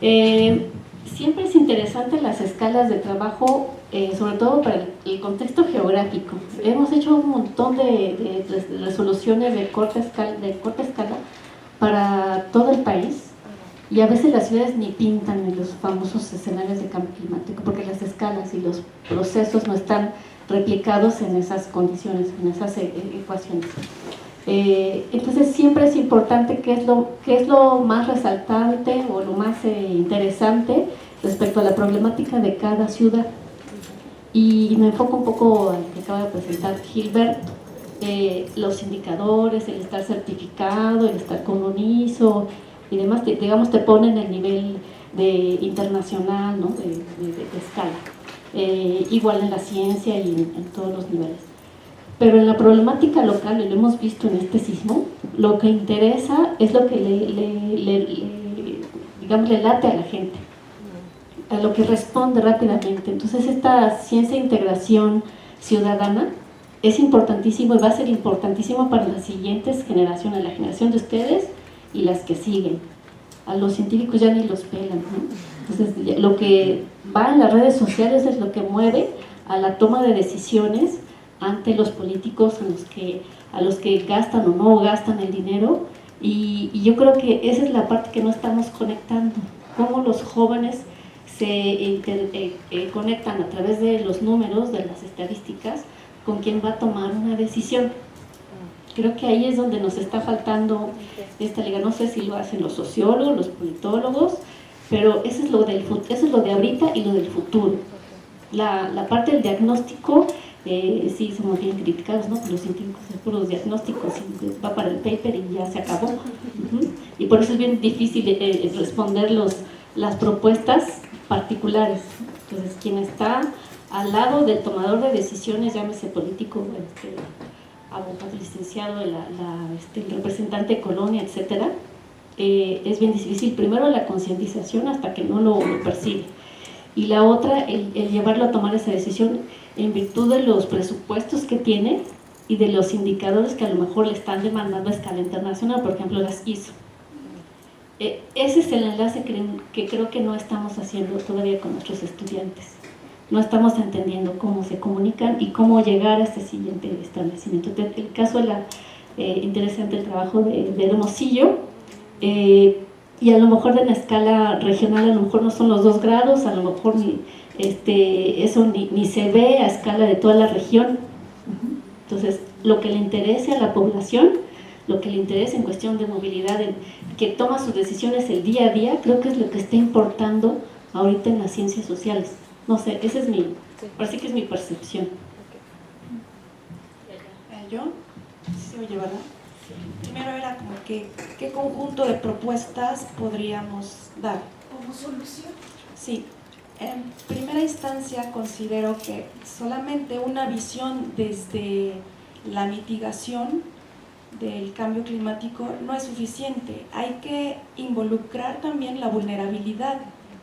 Siempre es interesante las escalas de trabajo, sobre todo para el contexto geográfico. Hemos hecho un montón de resoluciones de corta escala para todo el país, y a veces las ciudades ni pintan en los famosos escenarios de cambio climático, porque las escalas y los procesos no están replicados en esas condiciones, en esas ecuaciones. Entonces siempre es importante qué es lo más resaltante o lo más interesante respecto a la problemática de cada ciudad. Y me enfoco un poco al que acaba de presentar Gilberto, los indicadores, el estar certificado, el estar con un ISO y demás, digamos, te ponen el nivel internacional, ¿no? de escala, igual en la ciencia y en todos los niveles. Pero en la problemática local, y lo hemos visto en este sismo, lo que interesa es lo que digamos, le late a la gente, a lo que responde rápidamente. Entonces esta ciencia de integración ciudadana es importantísimo y va a ser importantísimo para las siguientes generaciones, la generación de ustedes y las que siguen. A los científicos ya ni los pelan, ¿no? Entonces lo que va en las redes sociales es lo que mueve a la toma de decisiones ante los políticos a los que gastan o no gastan el dinero, y yo creo que esa es la parte que no estamos conectando, cómo los jóvenes se conectan a través de los números, de las estadísticas, con quién va a tomar una decisión. Creo que ahí es donde nos está faltando esta liga. No sé si lo hacen los sociólogos, los politólogos, pero eso es lo de ahorita y lo del futuro. La parte del diagnóstico, sí somos bien criticados, ¿no? Los científicos es puros diagnósticos, va para el paper y ya se acabó. Y por eso es bien difícil responder las propuestas particulares. Entonces, quien está al lado del tomador de decisiones, llámese político, abogado, licenciado, el representante de colonia, etcétera, es bien difícil. Primero la concientización hasta que no lo percibe, y la otra, el llevarlo a tomar esa decisión en virtud de los presupuestos que tiene y de los indicadores que a lo mejor le están demandando a escala internacional, por ejemplo las ISO. Ese es el enlace que creo que no estamos haciendo todavía con nuestros estudiantes. No estamos entendiendo cómo se comunican y cómo llegar a este siguiente establecimiento. El caso interesante el trabajo de Hermosillo, y a lo mejor en la escala regional a lo mejor no son los 2 grados, a lo mejor eso ni se ve a escala de toda la región. Entonces, lo que le interese a la población, lo que le interesa en cuestión de movilidad, que toma sus decisiones el día a día, creo que es lo que está importando ahorita en las ciencias sociales. No sé, esa es parece que es mi percepción. ¿Yo? ¿Sí se oye, verdad? Primero era como que, ¿qué conjunto de propuestas podríamos dar? ¿Como solución? Sí. En primera instancia considero que solamente una visión desde la mitigación del cambio climático no es suficiente. Hay que involucrar también la vulnerabilidad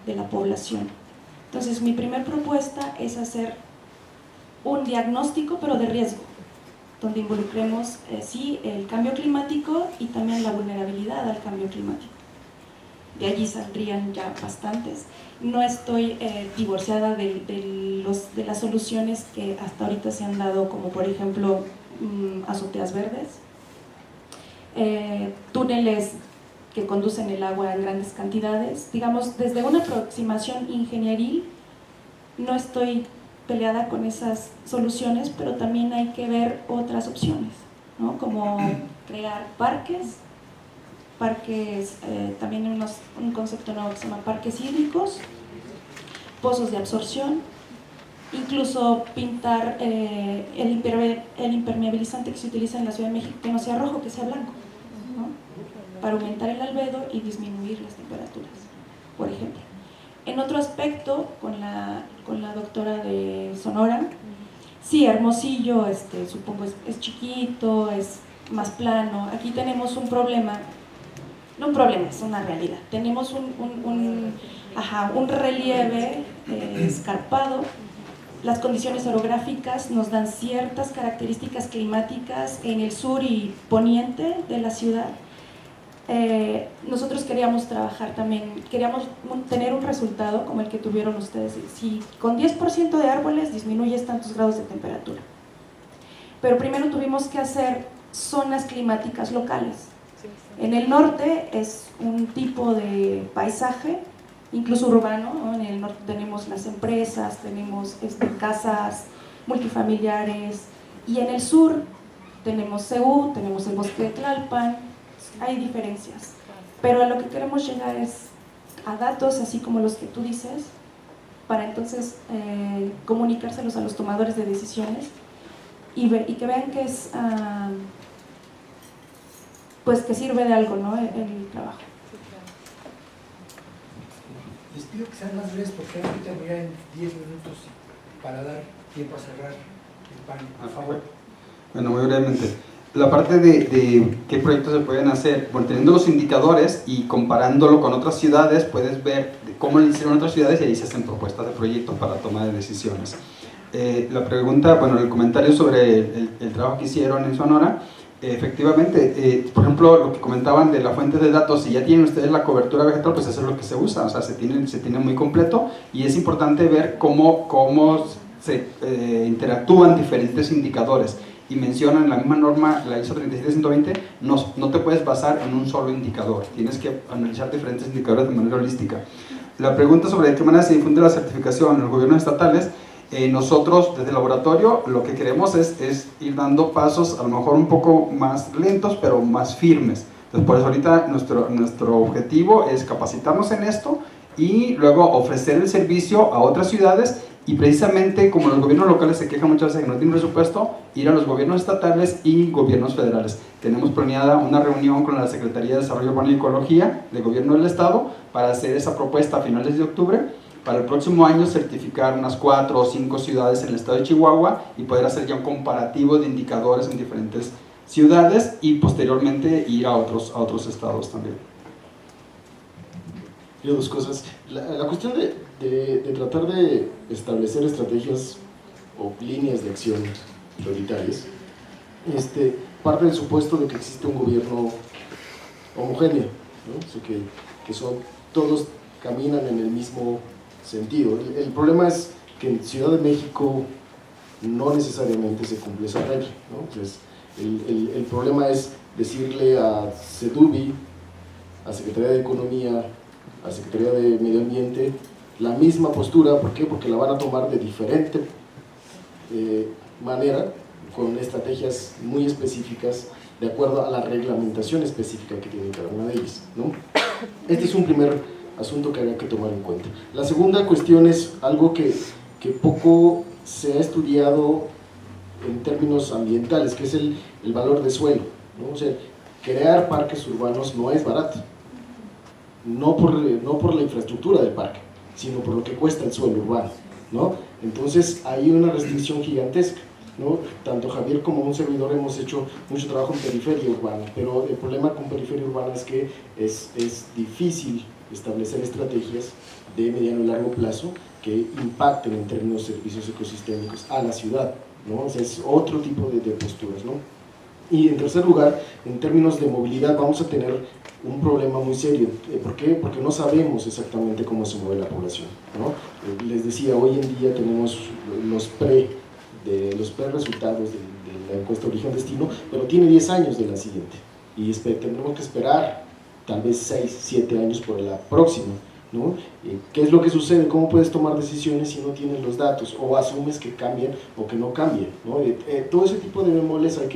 de la población. Entonces, mi primera propuesta es hacer un diagnóstico, pero de riesgo, donde involucremos, sí, el cambio climático y también la vulnerabilidad al cambio climático. De allí saldrían ya bastantes. No estoy divorciada de las soluciones que hasta ahorita se han dado, como por ejemplo azoteas verdes, túneles que conducen el agua en grandes cantidades. Digamos, desde una aproximación ingenieril no estoy peleada con esas soluciones, pero también hay que ver otras opciones, ¿no? Como crear parques, también un concepto nuevo que se llama parques hídricos, pozos de absorción, incluso pintar el impermeabilizante que se utiliza en la Ciudad de México, que no sea rojo, que sea blanco, ¿no? Para aumentar el albedo y disminuir las temperaturas, por ejemplo. En otro aspecto, con la doctora de Sonora, sí, Hermosillo, supongo es chiquito, es más plano. Aquí tenemos un problema, no un problema, es una realidad. Tenemos un relieve escarpado. Las condiciones orográficas nos dan ciertas características climáticas en el sur y poniente de la ciudad, nosotros queríamos trabajar también, queríamos tener un resultado como el que tuvieron ustedes. Si con 10% de árboles disminuyes tantos grados de temperatura. Pero primero tuvimos que hacer zonas climáticas locales. En el norte es un tipo de paisaje, incluso urbano, ¿no? En el norte tenemos las empresas, tenemos casas multifamiliares, y en el sur tenemos CEU, tenemos el bosque de Tlalpan. Hay diferencias, pero a lo que queremos llegar es a datos así como los que tú dices, para entonces comunicárselos a los tomadores de decisiones y que vean que es pues que sirve de algo, ¿no? El trabajo. Les pido que sean más breves porque vamos a terminar en 10 minutos para dar tiempo a cerrar el panel, por favor. Bueno, muy brevemente. La parte de qué proyectos se pueden hacer, bueno, teniendo los indicadores y comparándolo con otras ciudades, puedes ver cómo lo hicieron otras ciudades y ahí se hacen propuestas de proyectos para toma de decisiones. La pregunta, bueno, el comentario sobre el trabajo que hicieron en Sonora, efectivamente, por ejemplo, lo que comentaban de la fuente de datos, si ya tienen ustedes la cobertura vegetal, pues eso es lo que se usa, o sea, se tiene muy completo, y es importante ver cómo se interactúan diferentes indicadores. Y mencionan la misma norma, la ISO 37120, no te puedes basar en un solo indicador, tienes que analizar diferentes indicadores de manera holística. La pregunta sobre de qué manera se difunde la certificación en los gobiernos estatales, nosotros desde el laboratorio lo que queremos es ir dando pasos a lo mejor un poco más lentos pero más firmes. Entonces por eso ahorita nuestro objetivo es capacitarnos en esto y luego ofrecer el servicio a otras ciudades. Y precisamente como los gobiernos locales se quejan muchas veces que no tienen presupuesto, ir a los gobiernos estatales y gobiernos federales. Tenemos planeada una reunión con la Secretaría de Desarrollo Urbano y Ecología del Gobierno del Estado para hacer esa propuesta a finales de octubre, para el próximo año certificar unas 4 o 5 ciudades en el estado de Chihuahua y poder hacer ya un comparativo de indicadores en diferentes ciudades y posteriormente ir a otros estados también. Yo dos cosas. La cuestión de tratar de establecer estrategias o líneas de acción prioritarias parte del supuesto de que existe un gobierno homogéneo, ¿no? O sea, que todos caminan en el mismo sentido. El problema es que en Ciudad de México no necesariamente se cumple esa regla, ¿no? Entonces, el problema es decirle a CEDUBI, a Secretaría de Economía, a Secretaría de Medio Ambiente, la misma postura. ¿Por qué? Porque la van a tomar de diferente manera, con estrategias muy específicas, de acuerdo a la reglamentación específica que tiene cada una de ellas, ¿no? Este es un primer asunto que habría que tomar en cuenta. La segunda cuestión es algo que poco se ha estudiado en términos ambientales, que es el valor de suelo, ¿no? O sea, crear parques urbanos no es barato. No por la infraestructura del parque, sino por lo que cuesta el suelo urbano, ¿no? Entonces hay una restricción gigantesca, ¿no? Tanto Javier como un servidor hemos hecho mucho trabajo en periferia urbana, pero el problema con periferia urbana es que es difícil establecer estrategias de mediano y largo plazo que impacten en términos de servicios ecosistémicos a la ciudad, ¿no? O sea, es otro tipo de posturas, ¿no? Y en tercer lugar, en términos de movilidad vamos a tener un problema muy serio. ¿Por qué? Porque no sabemos exactamente cómo se mueve la población, ¿no? Les decía, hoy en día tenemos los pre-resultados de la encuesta origen-destino, pero tiene 10 años de la siguiente, y tendremos que esperar tal vez 6, 7 años por la próxima, ¿no? ¿Qué es lo que sucede? ¿Cómo puedes tomar decisiones si no tienes los datos? O asumes que cambian o que no cambian, ¿no? Todo ese tipo de bemoles hay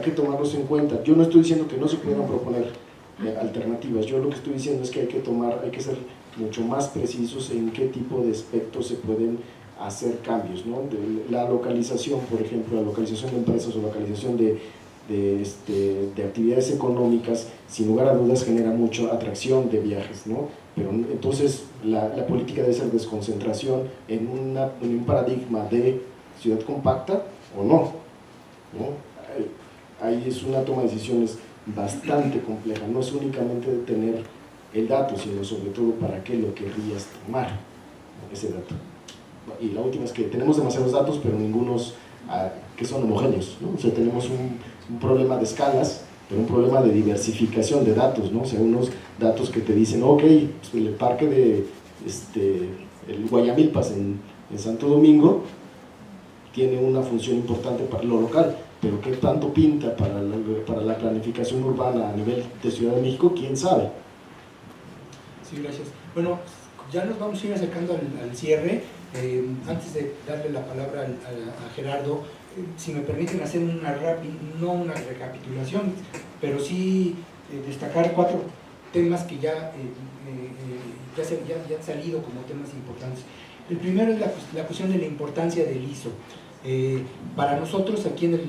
que tomarlos en cuenta. Yo no estoy diciendo que no se puedan proponer alternativas, yo lo que estoy diciendo es que hay que ser mucho más precisos en qué tipo de aspectos se pueden hacer cambios, ¿no? La localización, por ejemplo, la localización de empresas o localización de actividades económicas, sin lugar a dudas genera mucha atracción de viajes, ¿no? Pero entonces la política debe ser desconcentración en un paradigma de ciudad compacta o no, ¿no? Ahí es una toma de decisiones bastante compleja, no es únicamente de tener el dato, sino sobre todo para qué lo querrías tomar, ese dato. Y la última es que tenemos demasiados datos, pero ningunos que son homogéneos, ¿no? O sea, tenemos un problema de escalas pero un problema de diversificación de datos, ¿no? O sea, unos datos que te dicen, ok, pues el parque de el Guayamilpas en Santo Domingo tiene una función importante para lo local, pero qué tanto pinta para la planificación urbana a nivel de Ciudad de México, quién sabe. Sí, gracias. Bueno, ya nos vamos a ir acercando al cierre. Antes de darle la palabra a Gerardo, si me permiten hacer no una recapitulación, pero sí destacar 4 temas que ya han salido como temas importantes. El primero es la cuestión de la importancia del ISO. Para nosotros aquí en el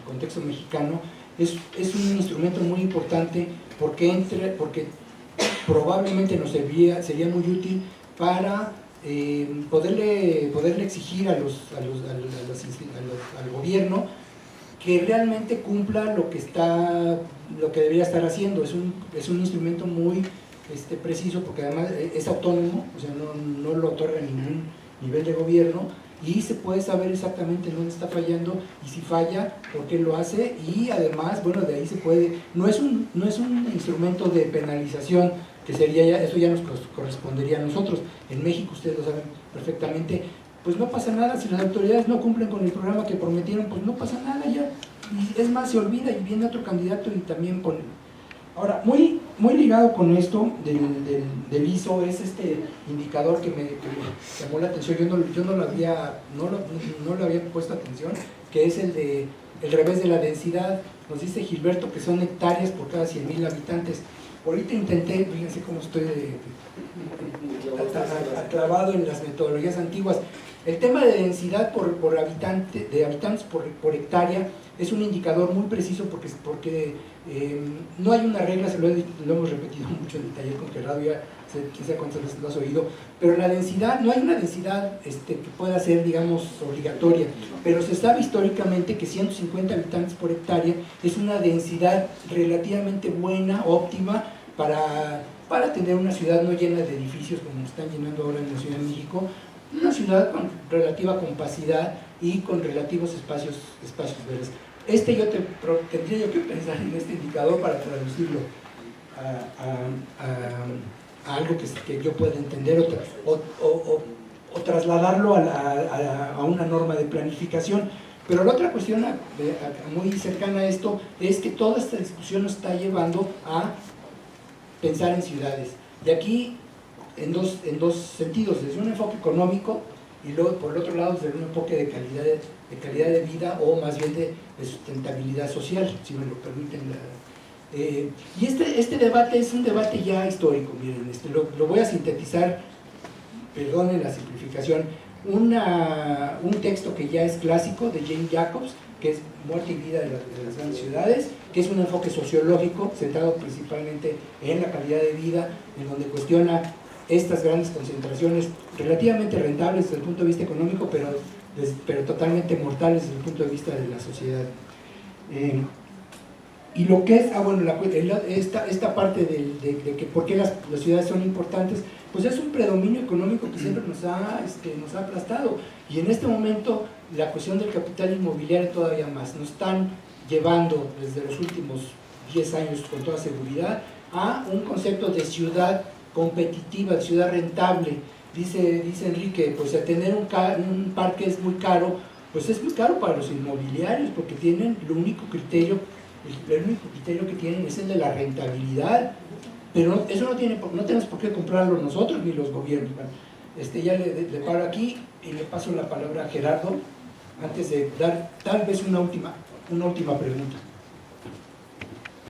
contexto mexicano es un instrumento muy importante porque probablemente sería muy útil para poderle exigir al gobierno que realmente cumpla lo que debería estar haciendo. Es un instrumento muy preciso porque además es autónomo, o sea, no lo otorga ningún nivel de gobierno, y se puede saber exactamente dónde está fallando y si falla, por qué lo hace, y además, bueno, de ahí se puede, no es un instrumento de penalización, que sería eso ya nos correspondería a nosotros. En México, ustedes lo saben perfectamente, pues no pasa nada, si las autoridades no cumplen con el programa que prometieron, pues no pasa nada ya, y es más, se olvida y viene otro candidato y también pone. Ahora, muy ligado con esto del ISO es este indicador que me llamó la atención. Yo no lo había puesto atención, que es el revés de la densidad. Nos dice Gilberto que son hectáreas por cada 100,000 habitantes. Ahorita intenté, fíjense cómo estoy clavado en las metodologías antiguas. El tema de densidad por habitantes por hectárea es un indicador muy preciso porque no hay una regla, lo hemos repetido mucho en el taller con Gerardo, ya quién sabe cuántas veces lo has oído, pero la densidad, no hay una densidad que pueda ser, digamos, obligatoria, pero se sabe históricamente que 150 habitantes por hectárea es una densidad relativamente buena, óptima, para tener una ciudad no llena de edificios como están llenando ahora en la Ciudad de México, una ciudad con relativa compacidad y con relativos espacios verdes. Tendría yo que pensar en este indicador para traducirlo a algo que yo pueda entender o trasladarlo a una norma de planificación. Pero la otra cuestión muy cercana a esto es que toda esta discusión nos está llevando a pensar en ciudades. Y aquí en dos sentidos, desde un enfoque económico y luego por el otro lado desde un enfoque de calidad de vida o más bien de sustentabilidad social, si me lo permiten. Y este debate es un debate ya histórico, miren, lo voy a sintetizar, perdonen la simplificación, un texto que ya es clásico de Jane Jacobs, que es Muerte y Vida de las Grandes Ciudades, que es un enfoque sociológico centrado principalmente en la calidad de vida, en donde cuestiona estas grandes concentraciones relativamente rentables desde el punto de vista económico, pero totalmente mortales desde el punto de vista de la sociedad. Y lo que es, esta parte de que por qué las ciudades son importantes, pues es un predominio económico que siempre nos ha aplastado, y en este momento la cuestión del capital inmobiliario todavía más. Nos están llevando desde los últimos 10 años con toda seguridad a un concepto de ciudad competitiva, de ciudad rentable. Dice Enrique, pues a tener un parque es muy caro, pues es muy caro para los inmobiliarios porque tienen el único criterio que tienen es el de la rentabilidad, pero eso no tenemos por qué comprarlo nosotros ni los gobiernos. Ya le paro aquí y le paso la palabra a Gerardo antes de dar tal vez una última pregunta.